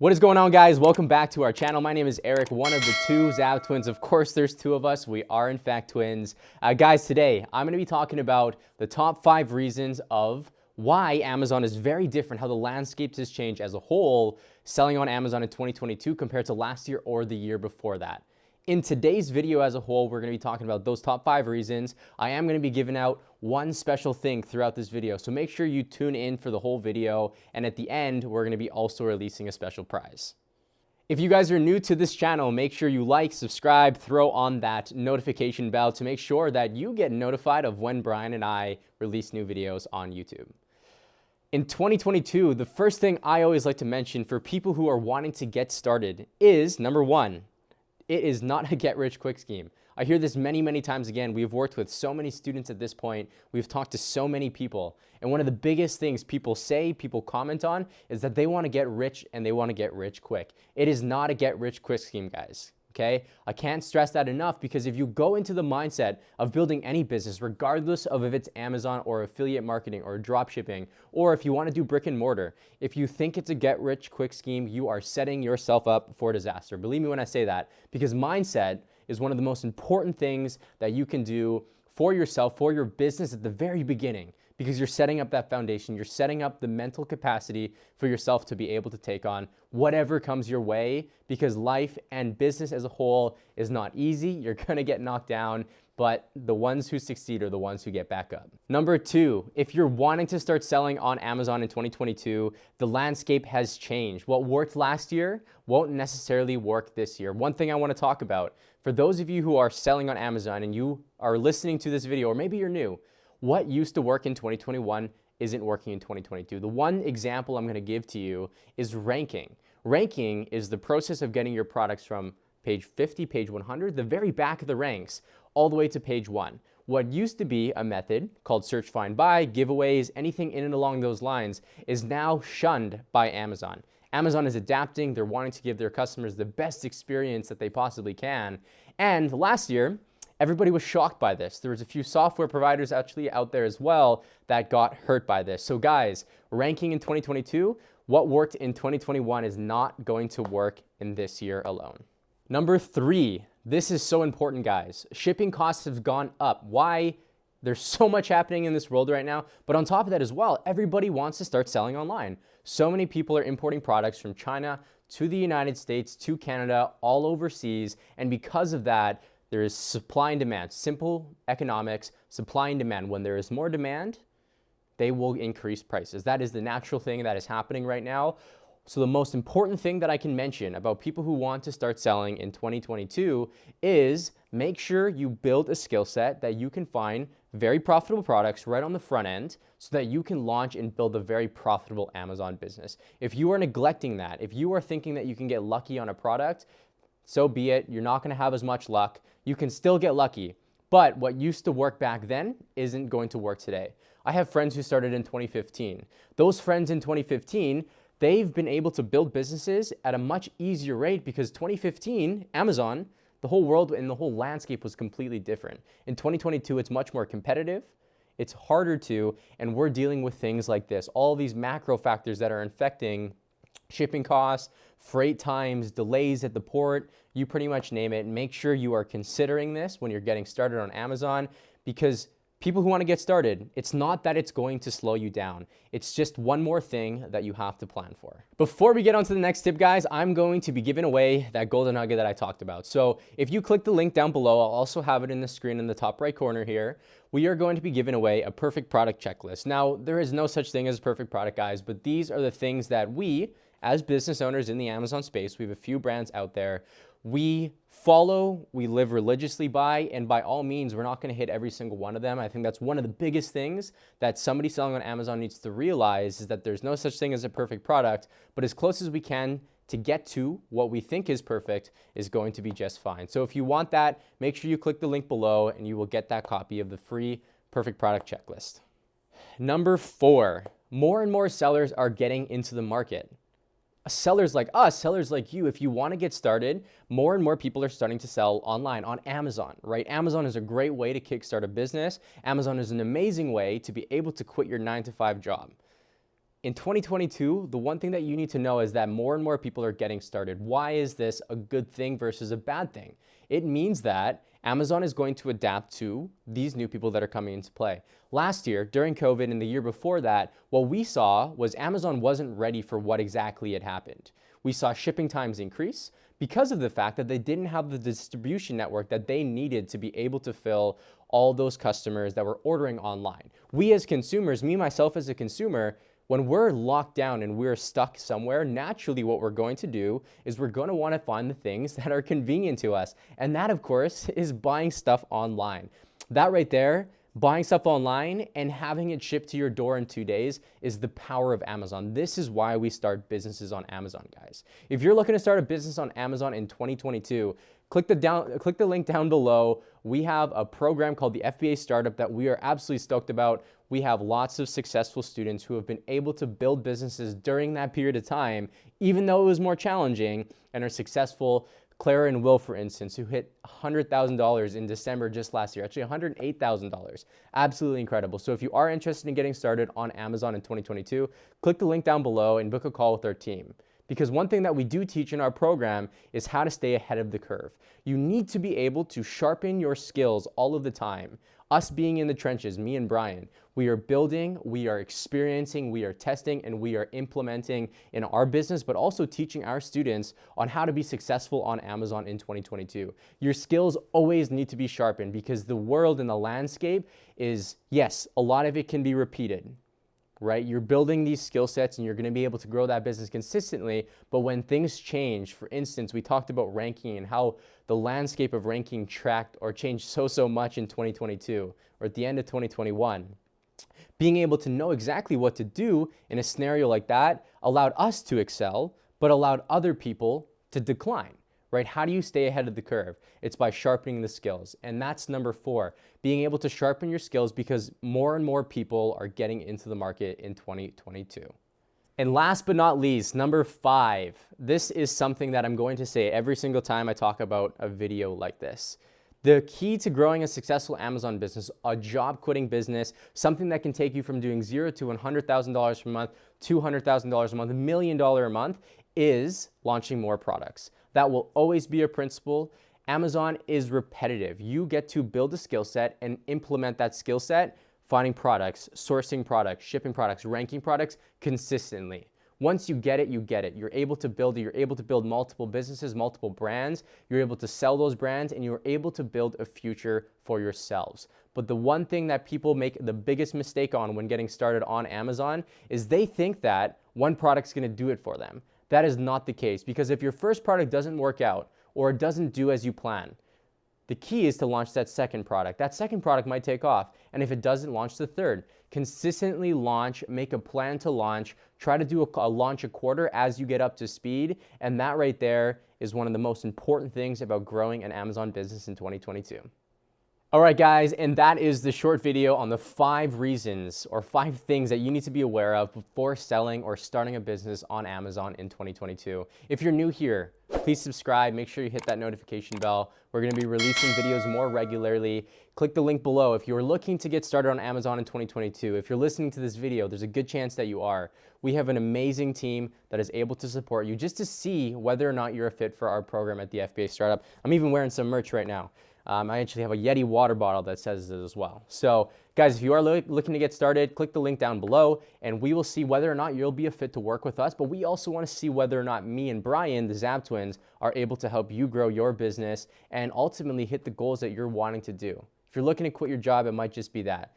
What is going on, guys? Welcome back to our channel. My name is Eric, one of the two Zab twins. Of course, there's two of us. We are, in fact, twins. Guys, today, I'm going to be talking about the top 5 reasons of why Amazon is very different, how the landscape has changed as a whole, selling on Amazon in 2022 compared to last year or the year before that. In today's video as a whole, we're going to be talking about those top 5 reasons. I am going to be giving out one special thing throughout this video, so make sure you tune in for the whole video, and at the end, we're going to be also releasing a special prize. If you guys are new to this channel, make sure you like, subscribe, throw on that notification bell to make sure that you get notified of when Brian and I release new videos on YouTube. In 2022, the first thing I always like to mention for people who are wanting to get started is, number 1, it is not a get-rich-quick scheme. I hear this many times again. We've worked with so many students at this point. We've talked to so many people. And one of the biggest things people say, people comment on, is that they want to get rich and they want to get rich quick. It is not a get-rich-quick scheme, guys. Okay? I can't stress that enough, because if you go into the mindset of building any business, regardless of if it's Amazon or affiliate marketing or drop shipping, or if you want to do brick and mortar, if you think it's a get-rich-quick scheme, you are setting yourself up for disaster. Believe me when I say that, because mindset is one of the most important things that you can do for yourself, for your business at the very beginning, because you're setting up that foundation. You're setting up the mental capacity for yourself to be able to take on whatever comes your way, because life and business as a whole is not easy. You're gonna get knocked down, but the ones who succeed are the ones who get back up. Number 2, if you're wanting to start selling on Amazon in 2022, the landscape has changed. What worked last year won't necessarily work this year. One thing I wanna talk about, for those of you who are selling on Amazon and you are listening to this video, or maybe you're new, what used to work in 2021 isn't working in 2022. The one example I'm going to give to you is ranking. Ranking is the process of getting your products from page 50, page 100, the very back of the ranks, all the way to page 1. What used to be a method called search, find, buy, giveaways, anything in and along those lines, is now shunned by Amazon. Amazon is adapting. They're wanting to give their customers the best experience that they possibly can. And last year, everybody was shocked by this. There was a few software providers actually out there as well that got hurt by this. So guys, ranking in 2022, what worked in 2021 is not going to work in this year alone. Number 3, this is so important, guys. Shipping costs have gone up. Why? There's so much happening in this world right now. But on top of that as well, everybody wants to start selling online. So many people are importing products from China to the United States, to Canada, all overseas. And because of that, there is supply and demand. Simple economics, supply and demand. When there is more demand, they will increase prices. That is the natural thing that is happening right now. So the most important thing that I can mention about people who want to start selling in 2022 is make sure you build a skill set that you can find very profitable products right on the front end, so that you can launch and build a very profitable Amazon business. If you are neglecting that, if you are thinking that you can get lucky on a product, so be it. You're not going to have as much luck. You can still get lucky, but what used to work back then isn't going to work today. I have friends who started in 2015. Those friends in 2015, they've been able to build businesses at a much easier rate, because 2015, Amazon, the whole world and the whole landscape was completely different. In 2022, it's much more competitive. It's harder to, and we're dealing with things like this, all these macro factors that are affecting shipping costs, freight times, delays at the port, you pretty much name it. Make sure you are considering this when you're getting started on Amazon, because people who want to get started, it's not that it's going to slow you down. It's just one more thing that you have to plan for. Before we get on to the next tip, guys, I'm going to be giving away that golden nugget that I talked about. So if you click the link down below, I'll also have it in the screen in the top right corner here. We are going to be giving away a perfect product checklist. Now, there is no such thing as a perfect product, guys, but these are the things that we, as business owners in the Amazon space, we have a few brands out there, we follow, we live religiously by, and by all means, we're not going to hit every single one of them. I think that's one of the biggest things that somebody selling on Amazon needs to realize, is that there's no such thing as a perfect product, but as close as we can to get to what we think is perfect is going to be just fine. So if you want that, make sure you click the link below and you will get that copy of the free perfect product checklist. Number 4, more and more sellers are getting into the market. Sellers like us, sellers like you, if you want to get started, more and more people are starting to sell online on Amazon, right? Amazon is a great way to kickstart a business. Amazon is an amazing way to be able to quit your 9-to-5 job. In 2022, the one thing that you need to know is that more and more people are getting started. Why is this a good thing versus a bad thing? It means that Amazon is going to adapt to these new people that are coming into play. Last year, during COVID and the year before that, what we saw was Amazon wasn't ready for what exactly had happened. We saw shipping times increase because of the fact that they didn't have the distribution network that they needed to be able to fill all those customers that were ordering online. We as consumers, me myself as a consumer, when we're locked down and we're stuck somewhere, naturally what we're going to do is we're going to want to find the things that are convenient to us. And that, of course, is buying stuff online. That right there, buying stuff online and having it shipped to your door in 2 days is the power of Amazon. This is why we start businesses on Amazon, guys. If you're looking to start a business on Amazon in 2022, click the link down below. We have a program called the FBA Startup that we are absolutely stoked about. We have lots of successful students who have been able to build businesses during that period of time, even though it was more challenging, and are successful. Clara and Will, for instance, who hit $100,000 in December just last year, actually $108,000. Absolutely incredible. So if you are interested in getting started on Amazon in 2022, click the link down below and book a call with our team. Because one thing that we do teach in our program is how to stay ahead of the curve. You need to be able to sharpen your skills all of the time. Us being in the trenches, me and Brian, we are building, we are experiencing, we are testing, and we are implementing in our business, but also teaching our students on how to be successful on Amazon in 2022. Your skills always need to be sharpened because the world and the landscape is, yes, a lot of it can be repeated. Right? You're building these skill sets and you're going to be able to grow that business consistently. But when things change, for instance, we talked about ranking and how the landscape of ranking tracked or changed so much in 2022 or at the end of 2021. Being able to know exactly what to do in a scenario like that allowed us to excel, but allowed other people to decline. Right? How do you stay ahead of the curve? It's by sharpening the skills. And that's number 4, being able to sharpen your skills because more and more people are getting into the market in 2022. And last but not least, number 5, this is something that I'm going to say every single time I talk about a video like this. The key to growing a successful Amazon business, a job quitting business, something that can take you from doing $0 to $100,000 per month, $200,000 a month, $1 million a month, is launching more products. That will always be a principle. Amazon is repetitive. You get to build a skill set and implement that skill set, finding products, sourcing products, shipping products, ranking products consistently. Once you get it, you get it. You're able to build it. You're able to build multiple businesses, multiple brands. You're able to sell those brands and you're able to build a future for yourselves. But the one thing that people make the biggest mistake on when getting started on Amazon is they think that one product's going to do it for them. That is not the case because if your first product doesn't work out or it doesn't do as you plan, the key is to launch that second product. That second product might take off, and if it doesn't, launch the third. Consistently launch, make a plan to launch, try to do a launch a quarter as you get up to speed, and that right there is one of the most important things about growing an Amazon business in 2022. All right, guys, and that is the short video on the 5 reasons or 5 things that you need to be aware of before selling or starting a business on Amazon in 2022. If you're new here, please subscribe. Make sure you hit that notification bell. We're going to be releasing videos more regularly. Click the link below. If you're looking to get started on Amazon in 2022, if you're listening to this video, there's a good chance that you are. We have an amazing team that is able to support you just to see whether or not you're a fit for our program at the FBA Startup. I'm even wearing some merch right now. I actually have a Yeti water bottle that says it as well. So guys, if you are looking to get started, click the link down below and we will see whether or not you'll be a fit to work with us. But we also want to see whether or not me and Brian, the Zab twins, are able to help you grow your business and ultimately hit the goals that you're wanting to do. If you're looking to quit your job, it might just be that.